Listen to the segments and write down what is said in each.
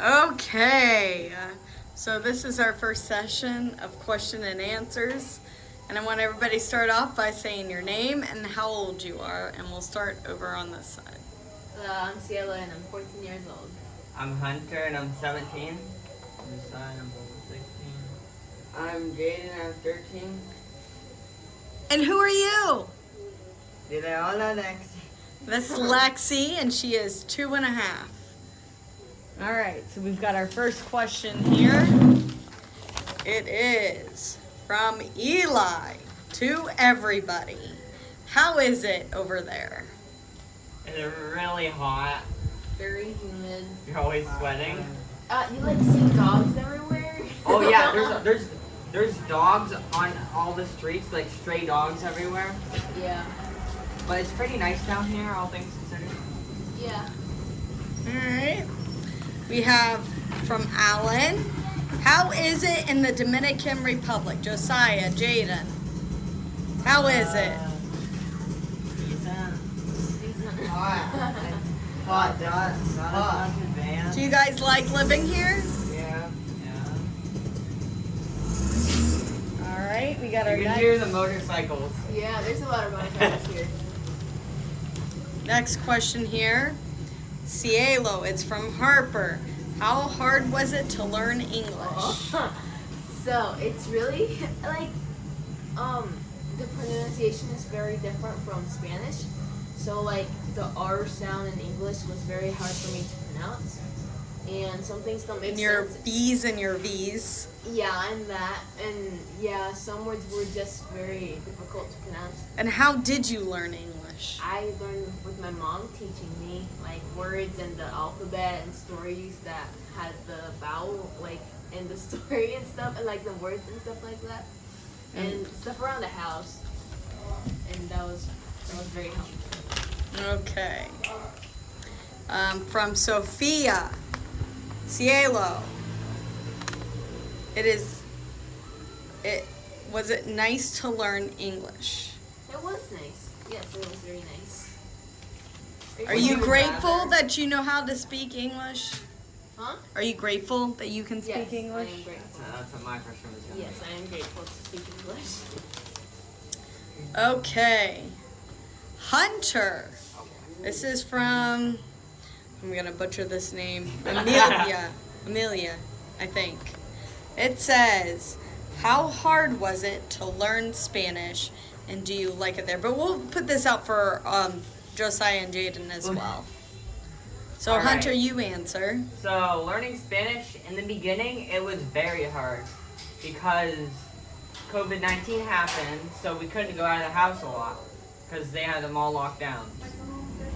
Okay, so this is our first session of question and answers. And I want everybody to start off by saying your name and how old you are. And we'll start over on this side. I'm Cielo and I'm 14 years old. I'm Hunter and I'm 17. I'm Simon, I'm 16. I'm Jaden, I'm 13. And who are you? Dile hola, Lexi. That's Lexi, and she is 2.5. All right, so we've got our first question here. It is from Eli to everybody. How is it over there? It's really hot. Very humid. You're always sweating. You like see dogs everywhere? Oh yeah, there's dogs on all the streets, like stray dogs everywhere. Yeah. But it's pretty nice down here, all things considered. Yeah. All right. We have from Alan. How is it in the Dominican Republic? Josiah, Jaden. How is it? Decent. Hot. Hot, Not as much advanced. Do you guys like living here? Yeah. All right, we got our You can next. hear the motorcycles. Yeah, there's a lot of motorcycles here. Next question here. Cielo, it's from Harper. How hard was it to learn English? So it's really like the pronunciation is very different from Spanish. So like the R sound in English was very hard for me to pronounce. And some things don't make And your sense. B's and your V's. Yeah, and that. And yeah, some words were just very difficult to pronounce. And how did you learn English? I learned with my mom teaching me like words and the alphabet and stories that had the vowel like in the story and stuff and like the words and stuff like that and stuff around the house, and that was very helpful. Okay. From Sophia. Cielo. Was it nice to learn English? It was nice. Yes, it was very nice. Are you grateful that you know how to speak English? Huh? Are you grateful that you can speak Yes, English? I am grateful. That's what my question was gonna Yes, be. I am grateful to speak English. Okay. Hunter. This is from, I'm going to butcher this name, Amelia, I think. It says, how hard was it to learn Spanish, and do you like it there? But we'll put this out for Josiah and Jaden as well. So All right. Hunter, you answer. So learning Spanish in the beginning, it was very hard because COVID-19 happened, so we couldn't go out of the house a lot because they had them all locked down.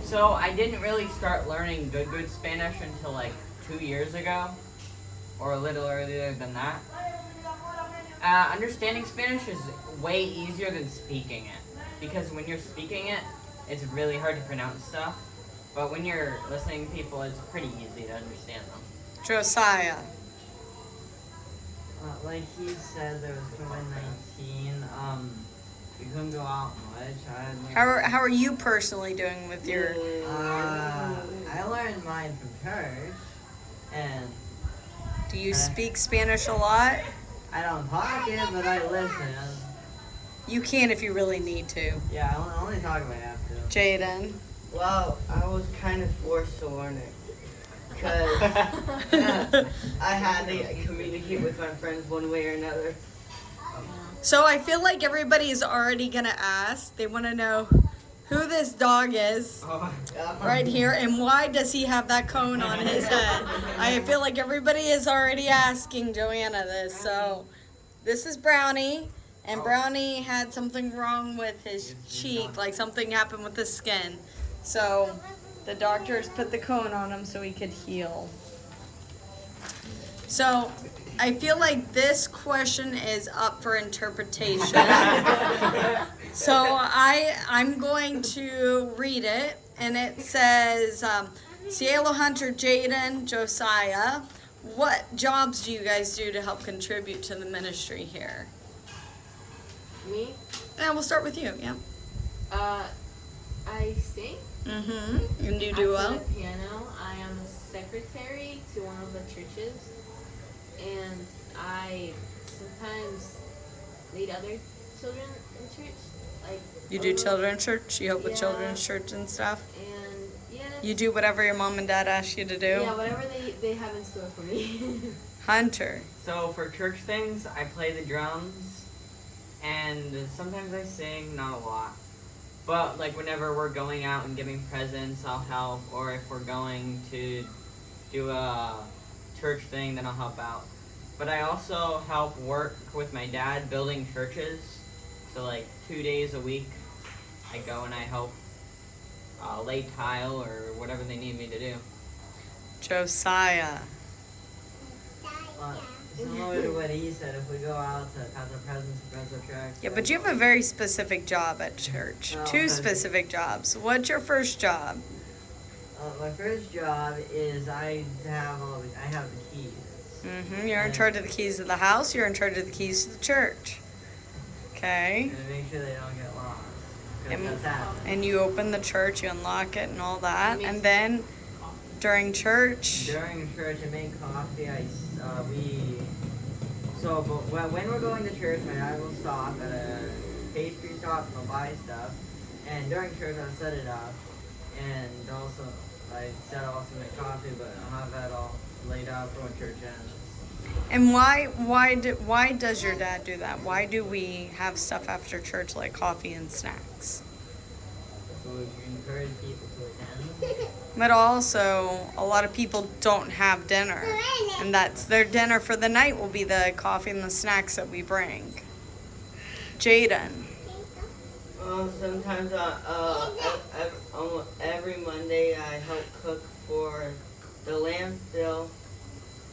So I didn't really start learning good Spanish until like 2 years ago, or a little earlier than that. Understanding Spanish is way easier than speaking it, because when you're speaking it, it's really hard to pronounce stuff. But when you're listening to people, it's pretty easy to understand them. Josiah. Like he said, there was COVID-19. We couldn't go out much. How are you personally doing with your... I learned mine from church, and Do you speak Spanish a lot? I don't talk it, but I listen. You can if you really need to. Yeah, I only talk if I have to. Jaden. Well, I was kind of forced to learn it because I had to communicate with my friends one way or another. So I feel like everybody's already gonna ask. They want to know who this dog is right here and why does he have that cone on his head. I feel like everybody is already asking Joanna this. So this is Brownie, and Brownie had something wrong with his cheek, like something happened with the skin. So the doctors put the cone on him so he could heal. So I feel like this question is up for interpretation. So I'm going to read it, and it says, Cielo, Hunter, Jaden, Josiah, what jobs do you guys do to help contribute to the ministry here? Me? Yeah, we'll start with you, yeah. I sing. Mm-hmm. And you do I well? play the piano. I am a secretary to one of the churches, and I sometimes lead other children in church. Like You do over- children's church? You help with Yeah. children's church and stuff? And yes. You do whatever your mom and dad ask you to do? Yeah, whatever they have in store for me. Hunter. So for church things, I play the drums, and sometimes I sing, not a lot. But like whenever we're going out and giving presents, I'll help. Or if we're going to do a church thing, then I'll help out. But I also help work with my dad building churches. So like 2 days a week, I go and I help lay tile or whatever they need me to do. Josiah. Similar to what he said, if we go out to pass our presents and pass our tracts. Yeah, but you have a very specific job at church. Oh, 2 okay. specific jobs. What's your first job? My first job is I have the keys. You're in charge of the keys of the house. You're in charge of the keys to the church. Okay. And make sure they don't get lost. 'Cause And- that's happened. And you open the church, you unlock it and all that. Makes And then during church, During church, I make coffee. But when we're going to church, my dad will stop at a pastry shop and he'll buy stuff. And during church, I'll set it up. And also, I said I'll also make coffee, but I'll have that all laid out for when church ends. and why does your dad do that? Why do we have stuff after church like coffee and snacks? So we encourage people to attend. But also, a lot of people don't have dinner, and that's their dinner for the night will be the coffee and the snacks that we bring. Jaden. Sometimes every Monday I help cook for the landfill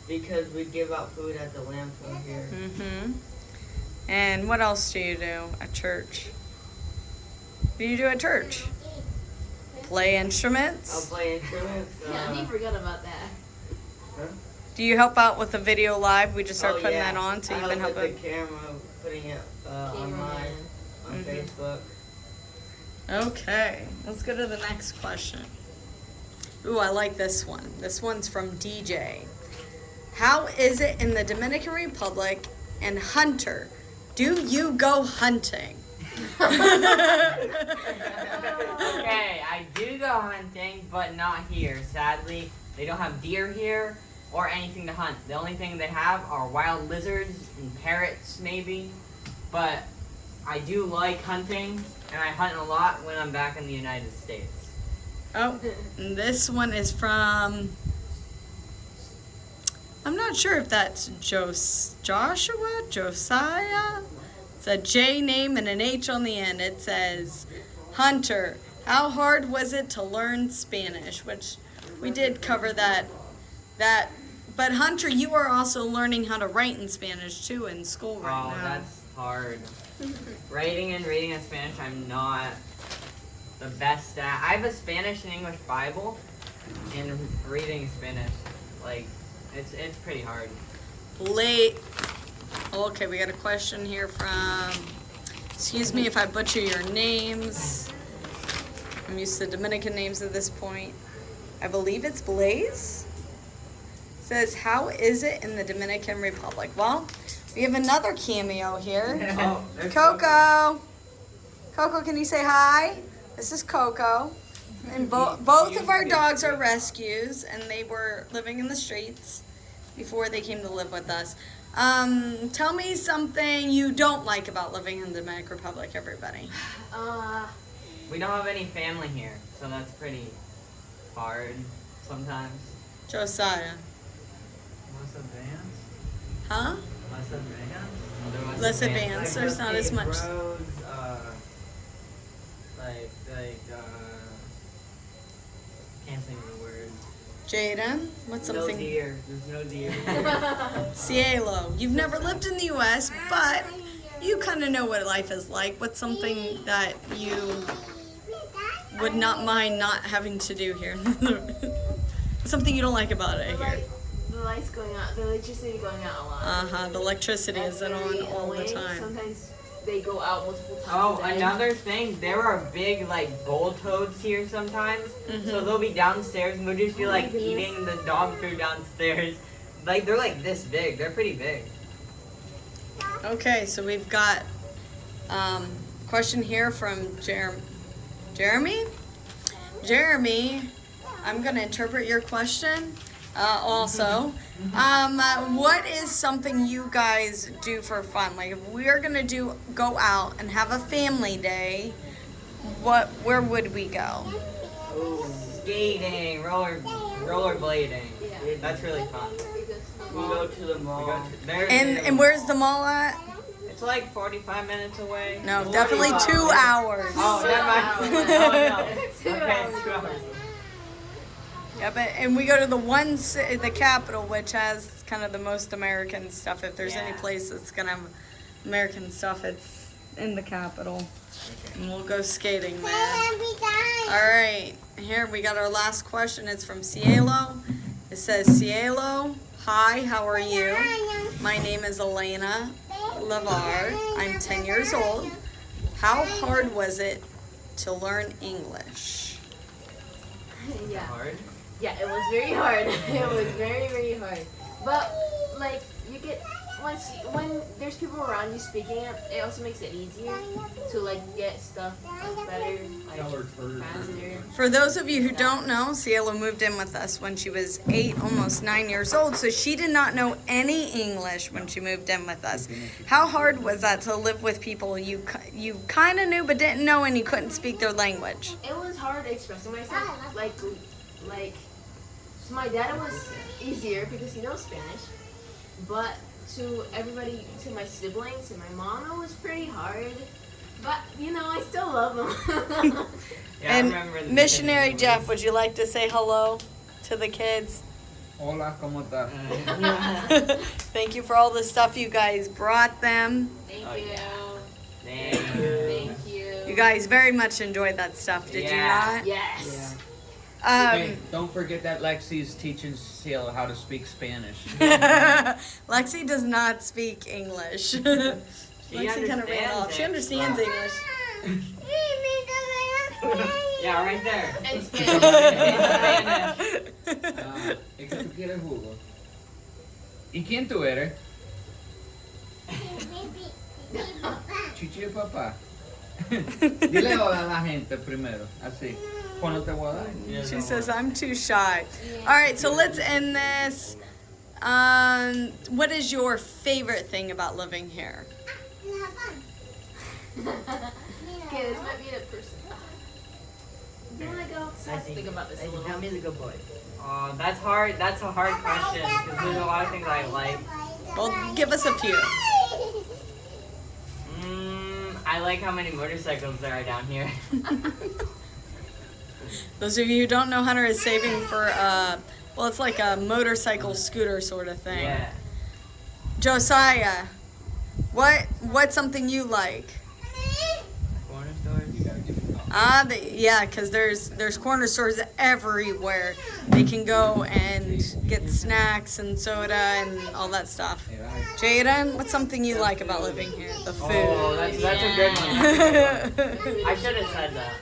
because we give out food at the landfill here. And what else do you do at church? What do you do at church? Play I'll instruments? play instruments. Yeah, he forgot about that. Do you help out with the video live? We just started putting yeah. that on, so I you've been help with helping. the camera, putting it online on Facebook. Okay, let's go to the next question. Ooh, I like this one. This one's from DJ. How is it in the Dominican Republic and Hunter? Do you go hunting? Okay, I do go hunting, but not here. Sadly, they don't have deer here or anything to hunt. The only thing they have are wild lizards and parrots, maybe. But I do like hunting, and I hunt a lot when I'm back in the United States. Oh, and this one is from, I'm not sure if that's Joshua, Josiah. It's a J name and an H on the end. It says, Hunter, how hard was it to learn Spanish? Which we did cover that. But Hunter, you are also learning how to write in Spanish too in school right now. That's hard. Writing and reading in Spanish, I'm not the best at. I have a Spanish and English Bible, and reading Spanish, like, it's pretty hard. Late. Okay, we got a question here from, excuse me if I butcher your names. I'm used to Dominican names at this point. I believe it's Blaze. Says, how is it in the Dominican Republic? Well, we have another cameo here. Oh, there's Coco. Coco, can you say hi? This is Coco. And both of our dogs are rescues, and they were living in the streets before they came to live with us. Tell me something you don't like about living in the Dominican Republic, everybody. We don't have any family here, so that's pretty hard sometimes. Josiah. Less advanced. Huh? Less advanced. Otherwise, Less it's advanced. There's not as much. Roads, can't think of the word. Jaden, what's No something? deer. There's no deer. Cielo, you've never lived in the U.S., but you kind of know what life is like. What's something that you would not mind not having to do here? Something you don't like about it here. The lights going out, the electricity going out a lot. The electricity isn't on all the annoying. time. Sometimes they go out multiple times Oh, a day. another thing, there are big like bull toads here sometimes. So they'll be downstairs and they'll just be Oh my like goodness. eating the dog food downstairs. Like they're like this big. They're pretty big. Okay, so we've got question here from Jeremy. Jeremy, I'm gonna interpret your question. Also, what is something you guys do for fun? Like, if we're gonna go out and have a family day, where would we go? Skating, rollerblading. Yeah. That's really fun. We go to the mall. And where's the mall at? It's like 45 minutes away. No, definitely 2 hours. Oh, never mind. Oh, no. Okay, 2 hours. Yeah, and we go to the capital, which has kind of the most American stuff. If there's any place that's gonna have American stuff, it's in the capital. And we'll go skating there. All right, here we got our last question. It's from Cielo. It says, Cielo, hi, how are you? My name is Elena Lavar. I'm 10 years old. How hard was it to learn English? Yeah. Hard. Yeah, it was very hard. It was very, very hard. But like you get when there's people around you speaking it, it also makes it easier to like get stuff better, like faster. For those of you who don't know, Cielo moved in with us when she was 8, almost 9 years old. So she did not know any English when she moved in with us. How hard was that to live with people you kind of knew but didn't know and you couldn't speak their language? It was hard expressing myself. Like to my dad it was easier because he knows Spanish, but to everybody, to my siblings and my mom, it was pretty hard. But you know, I still love them. Yeah, I And remember the missionary beginning Jeff, was- would you like to say hello to the kids? Hola, ¿cómo estás? Thank you for all the stuff you guys brought them. Thank Oh, you. yeah. Thank you. Thank you. You guys very much enjoyed that stuff, did you Yeah. not? Yes. Hey, don't forget that Lexi's teaching Cielo how to speak Spanish. Lexi does not speak English. She Lexi kind of ran understands off. She it. understands English. Yeah, right there. And In Spanish. Spanish. ¿Es que tú quieres jugo? ¿Y quién tú eres? Chichi de papá. Dile hola a la gente primero, así. Cuando te voy a dar. She says, I'm too shy. All right, so let's end this. What is your favorite thing about living here? Okay, this might be the person. Do you want to go? Let's think about this a little. Tell me the good boy. Oh, that's hard. That's a hard question because there's a lot of things I like. Well, give us a few. I like how many motorcycles there are down here. Those of you who don't know, Hunter is saving for, well, it's like a motorcycle scooter sort of thing. Yeah. Josiah, what's something you like? Corner stores. You gotta give me Yeah, because there's corner stores everywhere. They can go and get snacks and soda and all that stuff. Jaden, what's something you like about living here? The Oh, food. that's a good one. I should have said that.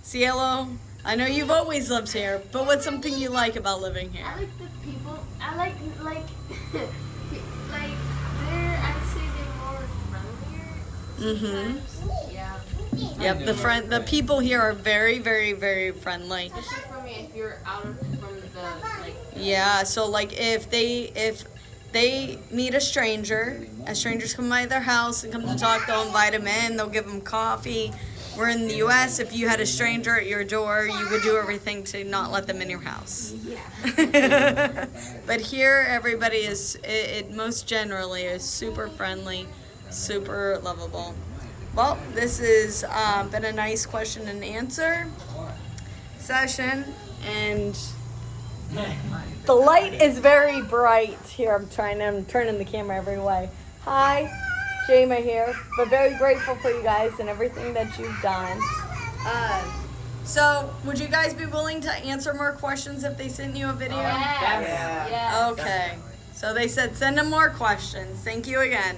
Cielo, I know you've always lived here, but what's something you like about living here? I like the people. I like like they're. I'd say they're more friendlier. Sometimes. Yeah. Yep, the people here are very, very, very friendly. Especially for me, if you're out of from the like. Yeah, so like if they meet a stranger, and strangers come by their house and come to talk, they'll invite them in, they'll give them coffee. We're in the U.S. If you had a stranger at your door, you would do everything to not let them in your house. Yeah. But here, everybody is, most generally is super friendly, super lovable. Well, this has been a nice question and answer session, and the light is very bright here. I'm turning the camera every way. Hi, Jama here, but very grateful for you guys and everything that you've done. So, would you guys be willing to answer more questions if they sent you a video? Yes. Yeah. Yes. Okay. So they said send them more questions. Thank you again.